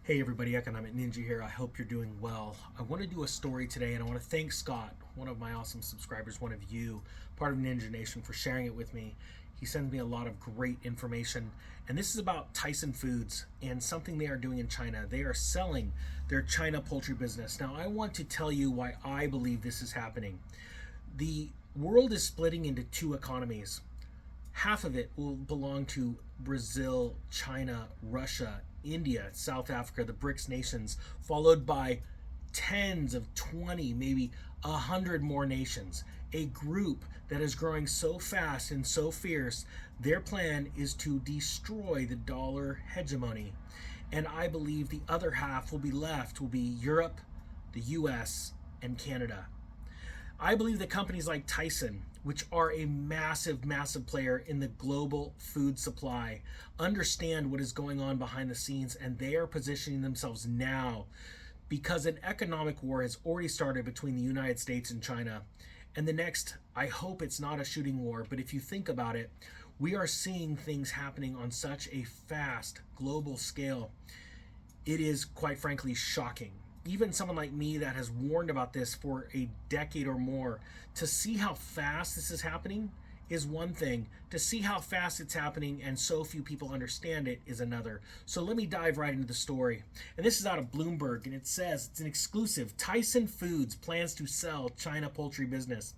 Hey everybody, Economic Ninja here. I hope you're doing well. I want to do a story today and I want to thank Scott, one of my awesome subscribers, one of you, part of Ninja Nation, for sharing it with me. He sends me a lot of great information. And this is about Tyson Foods and something they are doing in China. They are selling their China poultry business. Now, I want to tell you why I believe this is happening. The world is splitting into two economies. Half of it will belong to Brazil, China, Russia, India, South Africa, the BRICS nations, followed by tens of 20, maybe 100 more nations. A group that is growing so fast and so fierce, their plan is to destroy the dollar hegemony. And I believe the other half will be Europe, the US, and Canada. I believe that companies like Tyson, which are a massive, massive player in the global food supply, understand what is going on behind the scenes, and they are positioning themselves now because an economic war has already started between the United States and China. And the next, I hope it's not a shooting war, but if you think about it, we are seeing things happening on such a fast global scale. It is quite frankly shocking. Even someone like me that has warned about this for a decade or more, to see how fast this is happening is one thing. To see how fast it's happening and so few people understand it is another. So let me dive right into the story. And this is out of Bloomberg, and it says it's an exclusive. Tyson Foods plans to sell China poultry business.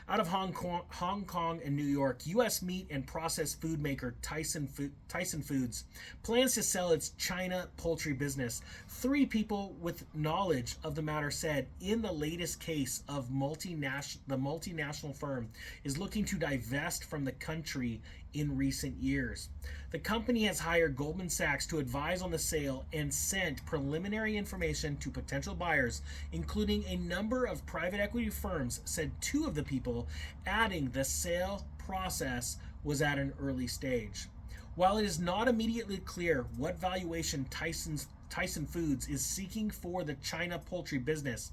Out of Hong Kong and New York, U.S. meat and processed food maker Tyson Foods plans to sell its China poultry business. Three people with knowledge of the matter said in the latest case of the multinational firm is looking to divest from the country in recent years. The company has hired Goldman Sachs to advise on the sale and sent preliminary information to potential buyers, including a number of private equity firms, said two of the people, adding the sale process was at an early stage. While it is not immediately clear what valuation Tyson Foods is seeking for the China poultry business,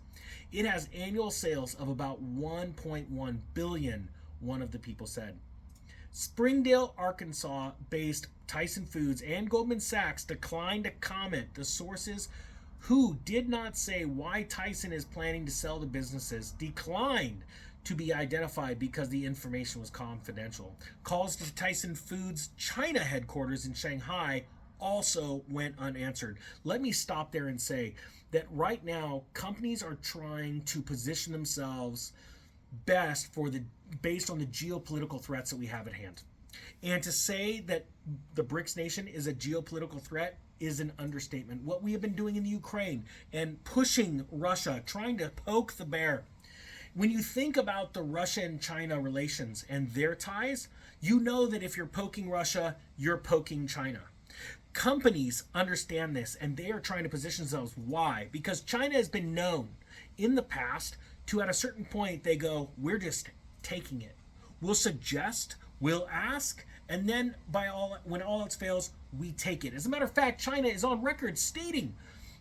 it has annual sales of about 1.1 billion, one of the people said. Springdale, Arkansas based Tyson Foods and Goldman Sachs declined to comment. The sources, who did not say why Tyson is planning to sell the businesses, declined to be identified because the information was confidential. Calls to Tyson Foods' China headquarters in Shanghai also went unanswered. Let me stop there and say that right now companies are trying to position themselves best based on the geopolitical threats that we have at hand. And to say that the BRICS nation is a geopolitical threat is an understatement. What we have been doing in the Ukraine and pushing Russia, trying to poke the bear. When you think about the Russia and China relations and their ties, you know that if you're poking Russia, you're poking China. Companies understand this and they are trying to position themselves. Why? Because China has been known in the past to, at a certain point, they go, we're just taking it. We'll suggest, we'll ask, and then when all else fails, we take it. As a matter of fact, China is on record stating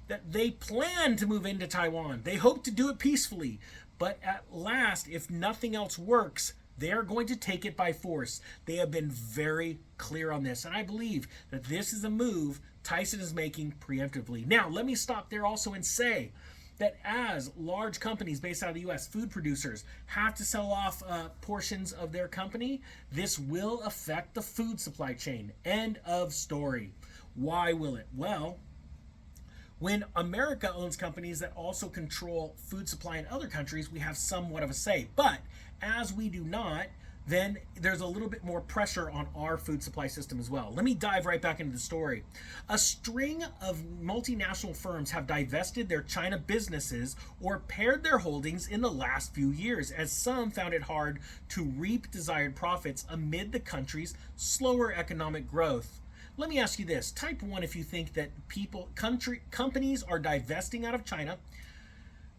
that they plan to move into Taiwan. They hope to do it peacefully, but at last, if nothing else works, they are going to take it by force. They have been very clear on this, and I believe that this is a move Tyson is making preemptively. Now, let me stop there also and say that as large companies based out of the US, food producers, have to sell off portions of their company, this will affect the food supply chain. End of story. Why will it? Well, when America owns companies that also control food supply in other countries, we have somewhat of a say. But as we do not, then there's a little bit more pressure on our food supply system as well. Let me dive right back into the story. A string of multinational firms have divested their China businesses or pared their holdings in the last few years, as some found it hard to reap desired profits amid the country's slower economic growth. Let me ask you this. Type 1 if you think that companies are divesting out of China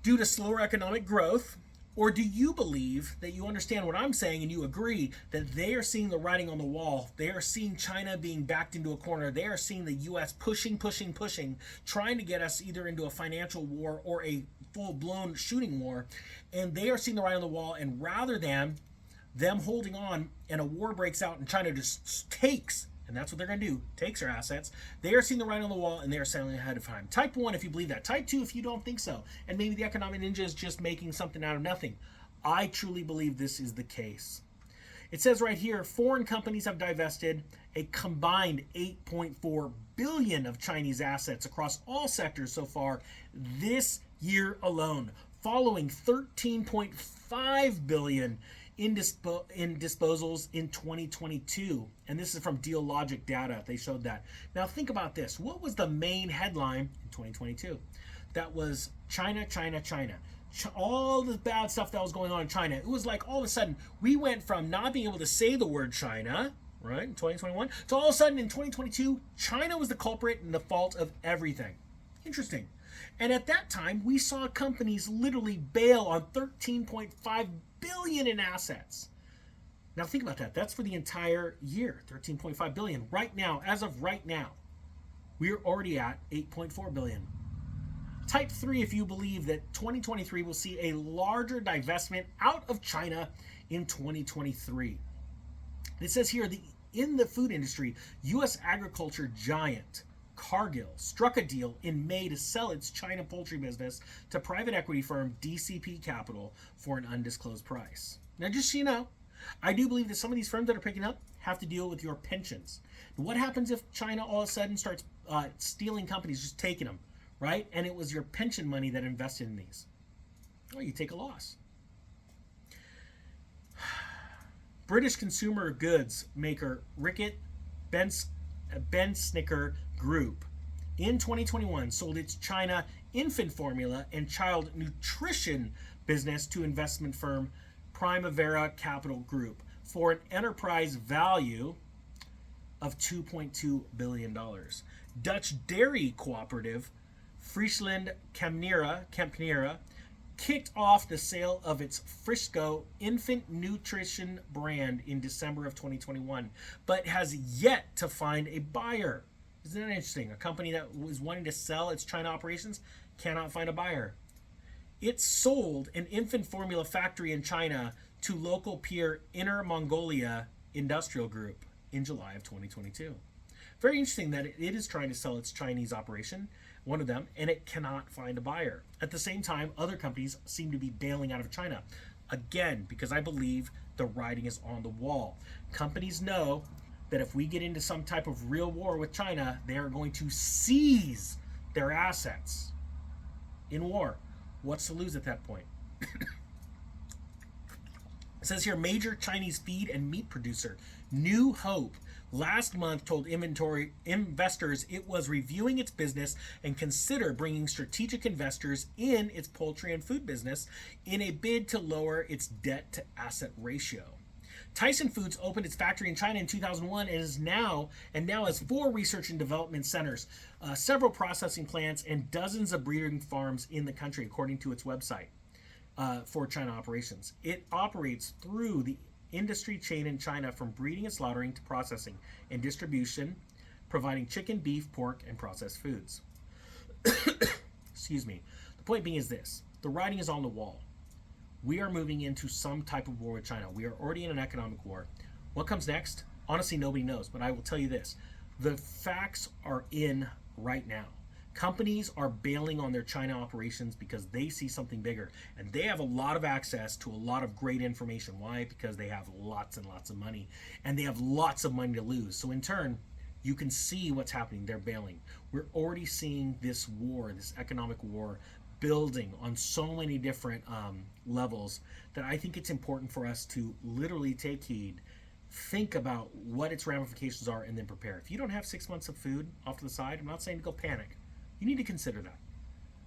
due to slower economic growth. Or do you believe that you understand what I'm saying and you agree that they are seeing the writing on the wall? They are seeing China being backed into a corner. They are seeing the U.S. pushing, trying to get us either into a financial war or a full-blown shooting war. And they are seeing the writing on the wall, and rather than them holding on and a war breaks out and China just takes and that's what they're going to do, takes our assets. They are seeing the writing on the wall, and they are selling ahead of time. Type 1 if you believe that. Type 2 if you don't think so. And maybe the economic ninja is just making something out of nothing. I truly believe this is the case. It says right here, foreign companies have divested a combined $8.4 billion of Chinese assets across all sectors so far this year alone, following $13.5 billion in disposals in 2022. And this is from Deal Logic data. They showed that. Now think about this. What was the main headline in 2022? That was China, China, China. All the bad stuff that was going on in China. It was like all of a sudden we went from not being able to say the word China, right, in 2021, to all of a sudden in 2022, China was the culprit and the fault of everything. Interesting. And at that time, we saw companies literally bail on $13.5 billion in assets. Now think about that. That's for the entire year, $13.5 billion. Right now, as of right now, we're already at $8.4 billion. Type 3 if you believe that 2023 will see a larger divestment out of China in 2023. It says here, in the food industry, U.S. agriculture giant Cargill struck a deal in May to sell its China poultry business to private equity firm DCP Capital for an undisclosed price. Now, just so you know, I do believe that some of these firms that are picking up have to deal with your pensions. What happens if China all of a sudden starts stealing companies, just taking them, right? And it was your pension money that invested in these. Well, you take a loss. British consumer goods maker Rickett Snicker Group in 2021 sold its China infant formula and child nutrition business to investment firm Primavera Capital Group for an enterprise value of $2.2 billion. Dutch dairy cooperative Friesland Campnera kicked off the sale of its Frisco infant nutrition brand in December of 2021, but has yet to find a buyer. Isn't that interesting? A company that was wanting to sell its China operations cannot find a buyer. It sold an infant formula factory in China to local peer Inner Mongolia Industrial Group in July of 2022. Very interesting that it is trying to sell its Chinese operation, one of them, and it cannot find a buyer. At the same time, other companies seem to be bailing out of China. Again, because I believe the writing is on the wall. Companies know that if we get into some type of real war with China, they are going to seize their assets in war. What's to lose at that point? It says here, major Chinese feed and meat producer New Hope last month told investors it was reviewing its business and consider bringing strategic investors in its poultry and food business in a bid to lower its debt to asset ratio. Tyson Foods opened its factory in China in 2001 and now has 4 research and development centers, several processing plants, and dozens of breeding farms in the country, according to its website for China operations. It operates through the industry chain in China, from breeding and slaughtering to processing and distribution, providing chicken, beef, pork, and processed foods. Excuse me. The point being is this: the writing is on the wall. We are moving into some type of war with China. We are already in an economic war. What comes next? Honestly, nobody knows, but I will tell you this. The facts are in right now. Companies are bailing on their China operations because they see something bigger, and they have a lot of access to a lot of great information. Why? Because they have lots and lots of money, and they have lots of money to lose. So in turn, you can see what's happening. They're bailing. We're already seeing this war, this economic war, building on so many different levels that I think it's important for us to literally take heed, think about what its ramifications are, and then prepare. If you don't have 6 months of food off to the side, I'm not saying to go panic. You need to consider that.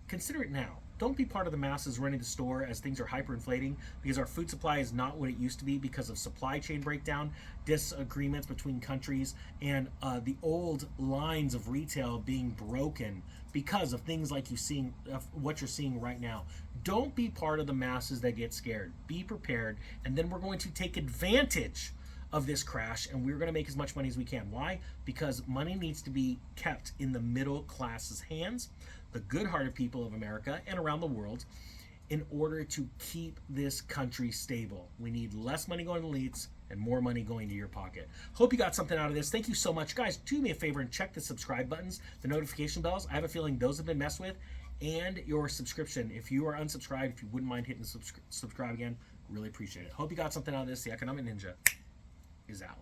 Consider it now. Don't be part of the masses running the store as things are hyperinflating, because our food supply is not what it used to be because of supply chain breakdown, disagreements between countries, and the old lines of retail being broken because of things like what you're seeing right now. Don't be part of the masses that get scared. Be prepared, and then we're going to take advantage of this crash, and we're going to make as much money as we can. Why? Because money needs to be kept in the middle class's hands, the good-hearted people of America and around the world, in order to keep this country stable. We need less money going to elites and more money going to your pocket. Hope you got something out of this. Thank you so much. Guys, do me a favor and check the subscribe buttons, the notification bells. I have a feeling those have been messed with, and your subscription. If you are unsubscribed, if you wouldn't mind hitting subscribe again, really appreciate it. Hope you got something out of this. The Economic Ninja is out.